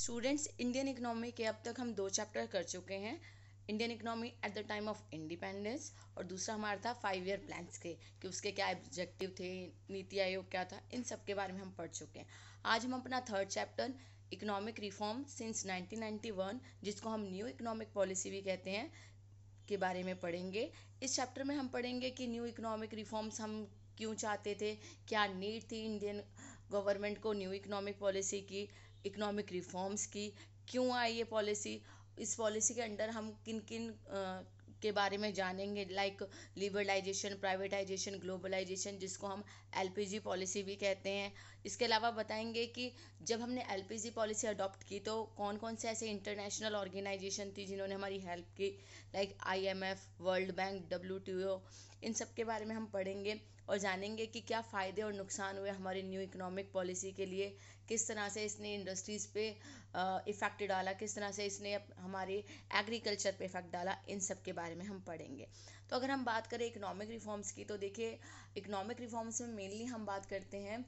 Students, Indian economy के अब तक हम 2 चैप्टर कर चुके हैं। Indian economy at the time of independence और दूसरा हमारा था 5 ईयर प्लान्स के कि उसके क्या ऑब्जेक्टिव थे, नीति आयोग क्या था, इन सब के बारे में हम पढ़ चुके हैं। आज हम अपना 3rd chapter economic reform since 1991, जिसको हम न्यू इकोनॉमिक पॉलिसी भी कहते हैं, के बारे में पढ़ेंगे। इस चैप्टर में हम पढ़ेंगे कि न्यू इकोनॉमिक रिफॉर्म्स हम क्यों चाहते थे, क्या नीड थी इंडियन गवर्नमेंट को न्यू इकोनॉमिक पॉलिसी की, इकोनॉमिक रिफॉर्म्स की, क्यों आई ये पॉलिसी, इस पॉलिसी के अंडर हम किन किन के बारे में जानेंगे, लाइक लिबरलाइजेशन, प्राइवेटाइजेशन, ग्लोबलाइजेशन, जिसको हम एलपीजी पॉलिसी भी कहते हैं। इसके अलावा बताएंगे कि जब हमने एलपीजी पॉलिसी अडॉप्ट की तो कौन कौन से ऐसे इंटरनेशनल ऑर्गेनाइजेशन थी जिन्होंने हमारी हेल्प की, like IMF, World Bank, WTO, इन सब के बारे में हम पढ़ेंगे और जानेंगे कि क्या फ़ायदे और नुकसान हुए हमारी न्यू इकोनॉमिक पॉलिसी के लिए, किस तरह से इसने इंडस्ट्रीज़ पे इफ़ेक्ट डाला, किस तरह से इसने हमारे एग्रीकल्चर पे इफ़ेक्ट डाला, इन सब के बारे में हम पढ़ेंगे। तो अगर हम बात करें इकोनॉमिक रिफॉर्म्स की, तो देखिए इकोनॉमिक रिफॉर्म्स में मेनली हम बात करते हैं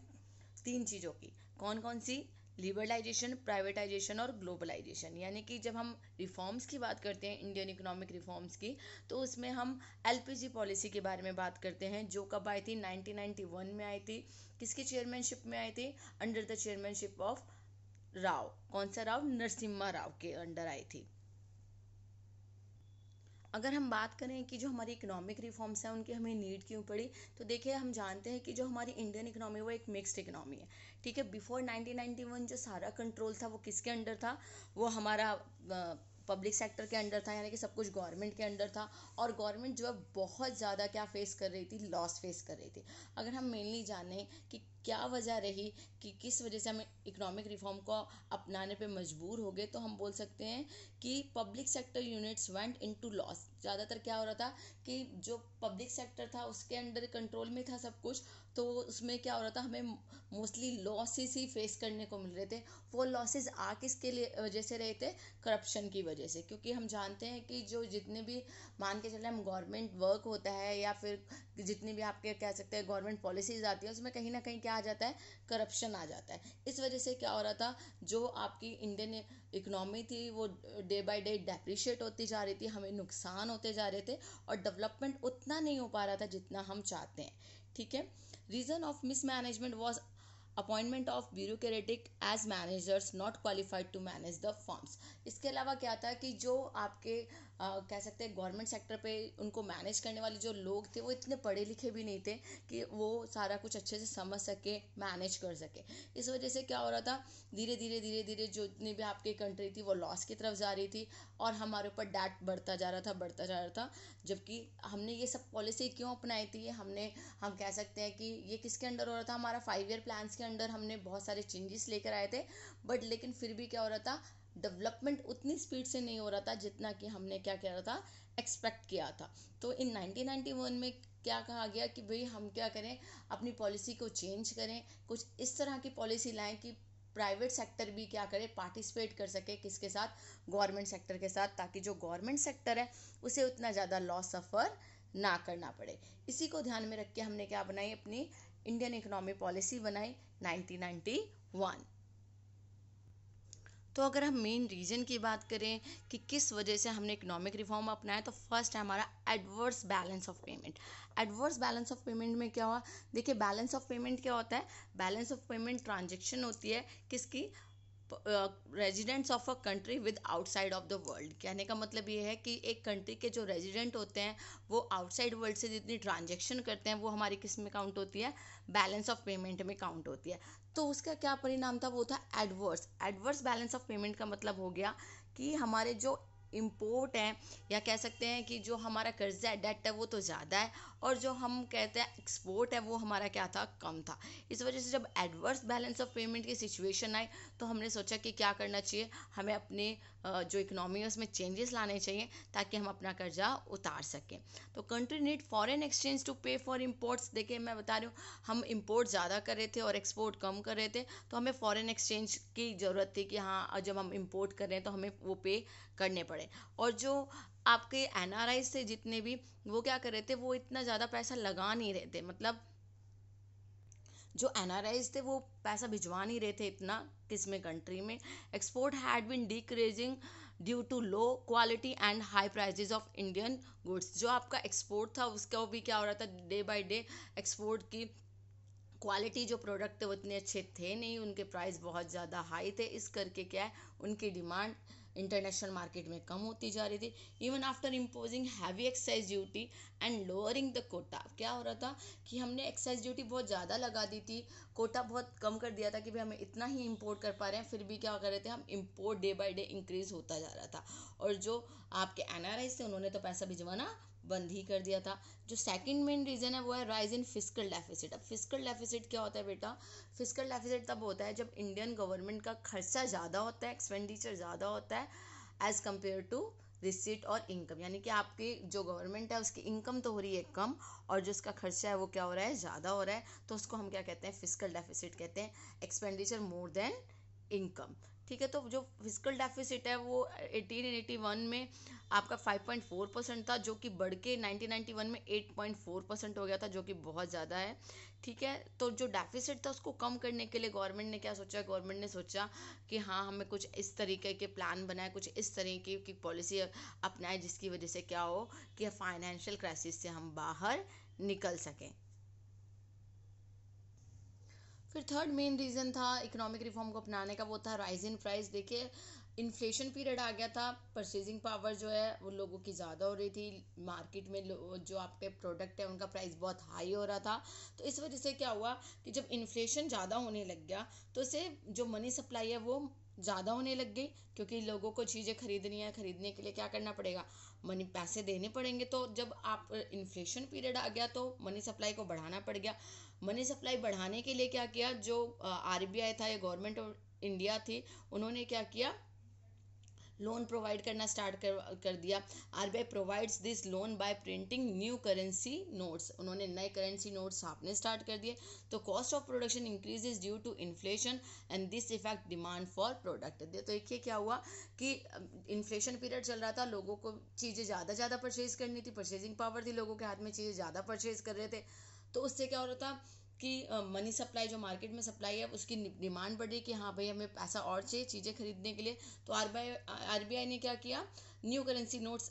3 चीज़ों की। कौन कौन सी? लिबरलाइजेशन, प्राइवेटाइजेशन और ग्लोबलाइजेशन। यानी कि जब हम रिफॉर्म्स की बात करते हैं, इंडियन इकोनॉमिक रिफॉर्म्स की, तो उसमें हम एलपीजी पॉलिसी के बारे में बात करते हैं, जो कब आई थी? 1991 में आई थी। किसकी चेयरमैनशिप में आई थी? Under the chairmanship of Rao. कौन सा राव? नरसिम्हा राव के अंडर आई थी। अगर हम बात करें कि जो हमारी इकोनॉमिक रिफॉर्म्स हैं उनकी हमें नीड क्यों पड़ी, तो देखिए हम जानते हैं कि जो हमारी इंडियन इकोनॉमी वो एक मिक्स्ड इकोनॉमी है। ठीक है, बिफोर 1991 जो सारा कंट्रोल था वो किसके अंडर था? वो हमारा पब्लिक सेक्टर के अंडर था, यानी कि सब कुछ गवर्नमेंट के अंडर था। और गवर्नमेंट जो है बहुत ज़्यादा क्या फेस कर रही थी? लॉस फेस कर रही थी। अगर हम मेनली जानें कि क्या वजह रही कि किस वजह से हम इकोनॉमिक रिफॉर्म को अपनाने पे मजबूर हो गए, तो हम बोल सकते हैं कि public sector units went into loss. ज़्यादातर क्या हो रहा था कि जो पब्लिक सेक्टर था उसके अंडर कंट्रोल में था सब कुछ, तो उसमें क्या हो रहा था, हमें मोस्टली लॉसेस ही फेस करने को मिल रहे थे। वो लॉसेस आ किसके लिए वजह से रहे थे? करप्शन की वजह से। क्योंकि हम जानते हैं कि जो जितने भी मान के चले हम गवर्नमेंट वर्क होता है या फिर जितनी भी आपके कह सकते हैं गवर्नमेंट पॉलिसीज आती है, उसमें कहीं ना कहीं क्या आ जाता है? करप्शन आ जाता है। इस वजह से क्या हो रहा था, जो आपकी इंडियन इकोनॉमी थी वो डे बाय डे डेप्रिशिएट होती जा रही थी, हमें नुकसान होते जा रहे थे और डेवलपमेंट उतना नहीं हो पा रहा था जितना हम चाहते हैं। ठीक है, reason of mismanagement was appointment of bureaucratic as managers not qualified to manage the firms. इसके अलावा क्या था कि जो आपके कह सकते हैं गवर्नमेंट सेक्टर पे उनको मैनेज करने वाले जो लोग थे वो इतने पढ़े लिखे भी नहीं थे कि वो सारा कुछ अच्छे से समझ सके, मैनेज कर सके। इस वजह से क्या हो रहा था, धीरे धीरे धीरे धीरे जो जितनी भी आपकी कंट्री थी वो लॉस की तरफ जा रही थी और हमारे ऊपर डेट बढ़ता जा रहा था, बढ़ता जा रहा था। जबकि हमने ये सब पॉलिसी क्यों अपनाई थी? हम कह सकते हैं कि ये किसके अंडर हो रहा था? हमारा 5 ईयर प्लान्स के अंडर हमने बहुत सारे चेंजेस लेकर आए थे, बट लेकिन फिर भी क्या हो रहा था, डेवलपमेंट उतनी स्पीड से नहीं हो रहा था जितना कि हमने क्या किया था, एक्सपेक्ट किया था। तो इन 1991 में क्या कहा गया कि भाई हम क्या करें, अपनी पॉलिसी को चेंज करें, कुछ इस तरह की पॉलिसी लाएं कि प्राइवेट सेक्टर भी क्या करे, पार्टिसिपेट कर सके, किसके साथ? गवर्नमेंट सेक्टर के साथ, ताकि जो गवर्नमेंट सेक्टर है उसे उतना ज़्यादा लॉस सफ़र ना करना पड़े। इसी को ध्यान में रख के हमने क्या बनाई, अपनी इंडियन इकोनॉमी पॉलिसी बनाई 1991। तो अगर हम मेन रीज़न की बात करें कि किस वजह से हमने इकोनॉमिक रिफॉर्म अपनाया, तो फर्स्ट है हमारा adverse balance of payment. Adverse balance of payment में क्या हुआ? देखिए बैलेंस ऑफ पेमेंट क्या होता है? बैलेंस ऑफ पेमेंट ट्रांजेक्शन होती है किसकी? Residents of a country with outside of the world. कहने का मतलब ये है कि एक कंट्री के जो रेजिडेंट होते हैं वो आउटसाइड वर्ल्ड से जितनी ट्रांजेक्शन करते हैं वो हमारी किस में काउंट होती है? बैलेंस ऑफ पेमेंट में काउंट होती है। तो उसका क्या परिणाम था? वो था adverse. Adverse balance of payment का मतलब हो गया कि हमारे जो इम्पोर्ट है या कह सकते हैं कि जो हमारा कर्जा है, डेट है, वो तो ज़्यादा है और जो हम कहते हैं एक्सपोर्ट है वो हमारा क्या था? कम था। इस वजह से जब एडवर्स बैलेंस ऑफ पेमेंट की सिचुएशन आई तो हमने सोचा कि क्या करना चाहिए, हमें अपने जो इकोनॉमी है उसमें चेंजेस लाने चाहिए ताकि हम अपना कर्जा उतार सकें। तो country need foreign exchange to pay for imports. देखिए मैं बता रही हूँ, हम इम्पोर्ट ज़्यादा कर रहे थे और एक्सपोर्ट कम कर रहे थे, तो हमें फॉरेन एक्सचेंज की ज़रूरत थी कि हाँ जब हम इम्पोर्ट कर रहे हैं तो हमें वो पे करने पड़े। और जो आपके एनआरआई से जितने भी, वो क्या कर रहे थे, वो इतना ज़्यादा पैसा लगा नहीं रहे थे, मतलब जो एनआरआईज थे वो पैसा भिजवा नहीं रहे थे इतना किस में कंट्री में। Export had been decreasing due to low quality and high prices of Indian goods. जो आपका एक्सपोर्ट था उसका भी क्या हो रहा था, डे बाय डे एक्सपोर्ट की क्वालिटी जो प्रोडक्ट थे वो इतने अच्छे थे नहीं, उनके प्राइस बहुत ज़्यादा हाई थे, इस करके क्या है उनकी डिमांड इंटरनेशनल मार्केट में कम होती जा रही थी। Even after imposing heavy excise duty and lowering the quota, क्या हो रहा था कि हमने एक्साइज ड्यूटी बहुत ज़्यादा लगा दी थी, कोटा बहुत कम कर दिया था कि भाई हमें इतना ही इम्पोर्ट कर पा रहे हैं, फिर भी क्या कर रहे थे हम, import day by day increase होता जा रहा था। और जो आपके एनआरआई थे उन्होंने तो पैसा भिजवाना बंद ही कर दिया था। जो सेकंड मेन रीजन है वो है राइज इन फिस्कल डेफिसिट। अब फिस्कल डेफिसिट क्या होता है बेटा, फिस्कल डेफिसिट तब होता है जब इंडियन गवर्नमेंट का खर्चा ज़्यादा होता है, एक्सपेंडिचर ज़्यादा होता है एज कम्पेयर टू रिसीट और इनकम, यानी कि आपकी जो गवर्नमेंट है उसकी इनकम तो हो रही है कम और जो उसका खर्चा है वो क्या हो रहा है, ज़्यादा हो रहा है, तो उसको हम क्या कहते हैं, फिस्कल डेफिसिट कहते हैं, एक्सपेंडिचर मोर देन इनकम। ठीक है, तो जो फिस्कल डेफिसिट है वो 1881 में आपका 5.4% था, जो कि बढ़ के 1991 में 8.4% हो गया था, जो कि बहुत ज़्यादा है। ठीक है, तो जो डेफिसिट था उसको कम करने के लिए गवर्नमेंट ने क्या सोचा, गवर्नमेंट ने सोचा कि हाँ हमें कुछ इस तरीके के प्लान बनाए, कुछ इस तरीके की पॉलिसी अपनाए जिसकी वजह से क्या हो कि फाइनेंशियल क्राइसिस से हम बाहर निकल सकें। फिर थर्ड मेन रीज़न था इकोनॉमिक रिफॉर्म को अपनाने का, वो था राइज इन प्राइस। देखिए इन्फ्लेशन पीरियड आ गया था, परचेजिंग पावर जो है वो लोगों की ज़्यादा हो रही थी, मार्केट में जो आपके प्रोडक्ट है उनका प्राइस बहुत हाई हो रहा था। तो इस वजह से क्या हुआ कि जब इन्फ्लेशन ज़्यादा होने लग गया तो इससे जो मनी सप्लाई है वो ज़्यादा होने लग गई, क्योंकि लोगों को चीज़ें खरीदनी है, खरीदने के लिए क्या करना पड़ेगा, मनी पैसे देने पड़ेंगे। तो जब आप इन्फ्लेशन पीरियड आ गया तो मनी सप्लाई को बढ़ाना पड़ गया। मनी सप्लाई बढ़ाने के लिए क्या किया, जो आरबीआई था या गवर्नमेंट ऑफ इंडिया थी, उन्होंने क्या किया, लोन प्रोवाइड करना स्टार्ट कर दिया। RBI provides this loan by printing new currency notes, उन्होंने नए करेंसी नोट्स छापने स्टार्ट कर दिए। तो cost of production increases due to inflation and this effect demand for product. तो देखिए क्या हुआ कि इन्फ्लेशन पीरियड चल रहा था, लोगों को चीज़ें ज़्यादा परचेज करनी थी, परचेजिंग पावर थी लोगों के हाथ में, चीज़ें ज़्यादा परचेज कर रहे थे, तो उससे क्या हो रहा था कि मनी सप्लाई जो मार्केट में सप्लाई है उसकी डिमांड बढ़ी कि हाँ भाई हमें पैसा और चाहिए चीज़ें खरीदने के लिए। तो आरबीआई ने क्या किया, न्यू करेंसी नोट्स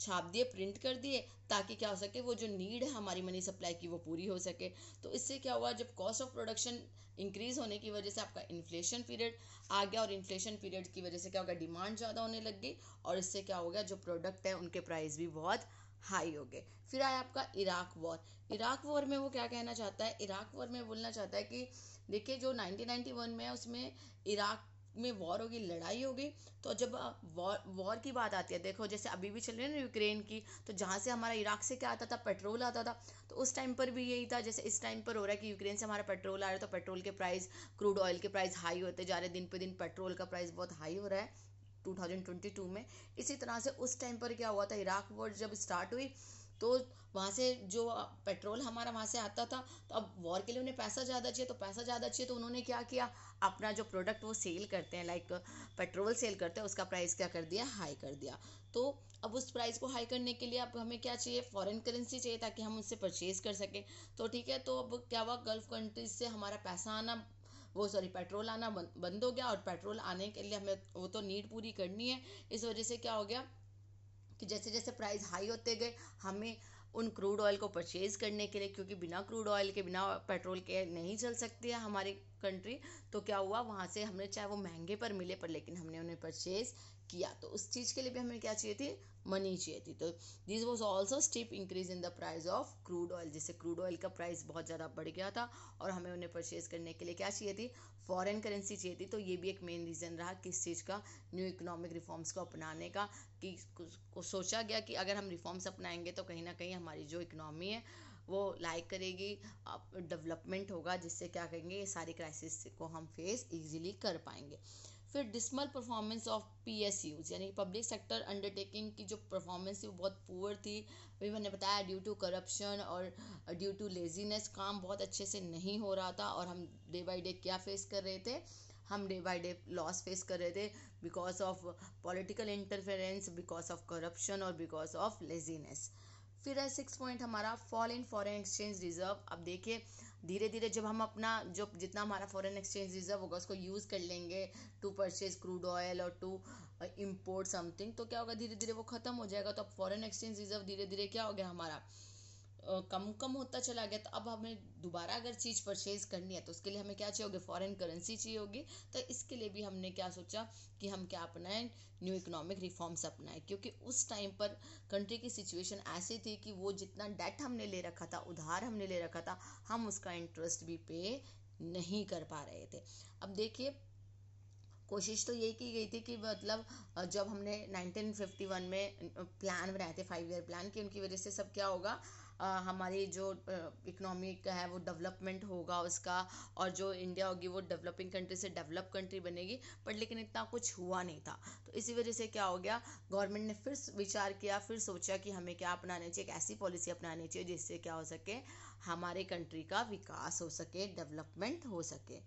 छाप दिए, प्रिंट कर दिए, ताकि क्या हो सके वो जो नीड है हमारी मनी सप्लाई की वो पूरी हो सके। तो इससे क्या हुआ, जब कॉस्ट ऑफ प्रोडक्शन इंक्रीज होने की वजह से आपका इन्फ्लेशन पीरियड आ गया, और इन्फ्लेशन पीरियड की वजह से क्या होगा, डिमांड ज़्यादा होने लग गई, और इससे क्या हो गया, जो प्रोडक्ट है उनके प्राइस भी बहुत हाई हो गए। फिर आया आपका इराक वॉर। इराक वॉर में वो क्या कहना चाहता है, इराक वॉर में बोलना चाहता है कि देखिए जो 1991 में है उसमें इराक में वॉर होगी, लड़ाई होगी। तो जब वॉर की बात आती है, देखो जैसे अभी भी चल रही है ना यूक्रेन की, तो जहाँ से हमारा इराक से क्या आता था, पेट्रोल आता था, तो उस टाइम पर भी यही था। जैसे इस टाइम पर हो रहा है कि यूक्रेन से हमारा पेट्रोल आ रहा है, तो पेट्रोल के प्राइस, क्रूड ऑयल के प्राइस हाई होते जा रहे हैं, दिन पे दिन पेट्रोल का प्राइस बहुत हाई हो रहा है 2022 में। इसी तरह से उस टाइम पर क्या हुआ था, इराक वॉर जब स्टार्ट हुई तो वहाँ से जो पेट्रोल हमारा वहाँ से आता था, तो अब वॉर के लिए उन्हें पैसा ज़्यादा चाहिए, तो पैसा ज़्यादा चाहिए तो उन्होंने क्या किया, अपना जो प्रोडक्ट वो सेल करते हैं, लाइक पेट्रोल सेल करते हैं, उसका प्राइस क्या कर दिया, हाई कर दिया। तो अब उस प्राइस को हाई करने के लिए अब हमें क्या चाहिए, फॉरेन करेंसी चाहिए ताकि हम उससे परचेज कर सकें। तो ठीक है, तो अब क्या हुआ, गल्फ कंट्रीज से हमारा पैसा आना, वो सॉरी पेट्रोल आना बंद हो गया, और पेट्रोल आने के लिए हमें वो तो नीड पूरी करनी है। इस वजह से क्या हो गया कि जैसे जैसे प्राइस हाई होते गए, हमें उन क्रूड ऑयल को परचेज करने के लिए, क्योंकि बिना क्रूड ऑयल के, बिना पेट्रोल के नहीं चल सकती है हमारी कंट्री, तो क्या हुआ, वहाँ से हमने चाहे वो महंगे पर मिले पर लेकिन हमने उन्हें परचेज किया। तो उस चीज़ के लिए भी हमें क्या चाहिए थी, मनी चाहिए थी। तो this was also steep increase in the price of crude oil, जिससे क्रूड ऑयल का प्राइस बहुत ज़्यादा बढ़ गया था, और हमें उन्हें परचेज करने के लिए क्या चाहिए थी, फॉरेन करेंसी चाहिए थी। तो ये भी एक मेन रीज़न रहा किस चीज़ का, न्यू इकोनॉमिक रिफॉर्म्स को अपनाने का, कि को सोचा गया कि अगर हम रिफॉर्म्स अपनाएंगे तो कहीं ना कहीं हमारी जो इकोनॉमी है वो लाइक करेगी, डेवलपमेंट होगा, जिससे क्या करेंगे, ये सारी क्राइसिस को हम फेस इजीली कर पाएंगे। फिर डिसमल परफॉर्मेंस ऑफ पीएसयूज, यानी पब्लिक सेक्टर अंडरटेकिंग की जो परफॉर्मेंस थी वो बहुत पुअर थी। अभी मैंने बताया ड्यू टू करप्शन और ड्यू टू लेजीनेस काम बहुत अच्छे से नहीं हो रहा था, और हम डे बाय डे क्या फेस कर रहे थे, हम day by day loss face कर रहे थे, because of political interference, because of corruption और बिकॉज ऑफ लेजीनेस। फिर है 6 पॉइंट हमारा fall in foreign exchange reserve. अब देखिए धीरे धीरे जब हम अपना जो जितना हमारा फॉरेन एक्सचेंज रिजर्व होगा उसको यूज़ कर लेंगे टू परचेज क्रूड ऑयल और टू इम्पोर्ट समथिंग, तो क्या होगा धीरे धीरे वो ख़त्म हो जाएगा। तो अब फॉरेन एक्सचेंज रिजर्व धीरे धीरे क्या हो गया हमारा कम होता चला गया। तो अब हमें दोबारा अगर चीज़ परचेज करनी है तो उसके लिए हमें क्या चाहिए होगी, फॉरेन करेंसी चाहिए होगी। तो इसके लिए भी हमने क्या सोचा कि हम क्या अपनाएं, न्यू इकोनॉमिक रिफॉर्म्स अपनाएं, क्योंकि उस टाइम पर कंट्री की सिचुएशन ऐसी थी कि वो जितना डेट हमने ले रखा था, उधार हमने ले रखा था, हम उसका इंटरेस्ट भी पे नहीं कर पा रहे थे। अब देखिए कोशिश तो यही की गई थी कि मतलब जब हमने 1951 में प्लान बनाए थे 5 ईयर प्लान की, उनकी वजह से सब क्या होगा, हमारी जो इकोनॉमिक है वो डेवलपमेंट होगा उसका, और जो इंडिया होगी वो डेवलपिंग कंट्री से डेवलप कंट्री बनेगी। पर लेकिन इतना कुछ हुआ नहीं था। तो इसी वजह से क्या हो गया, गवर्नमेंट ने फिर विचार किया, फिर सोचा कि हमें क्या अपनाना चाहिए, एक ऐसी पॉलिसी अपनानी चाहिए जिससे क्या हो सके, हमारे कंट्री का विकास हो सके, डेवलपमेंट हो सके।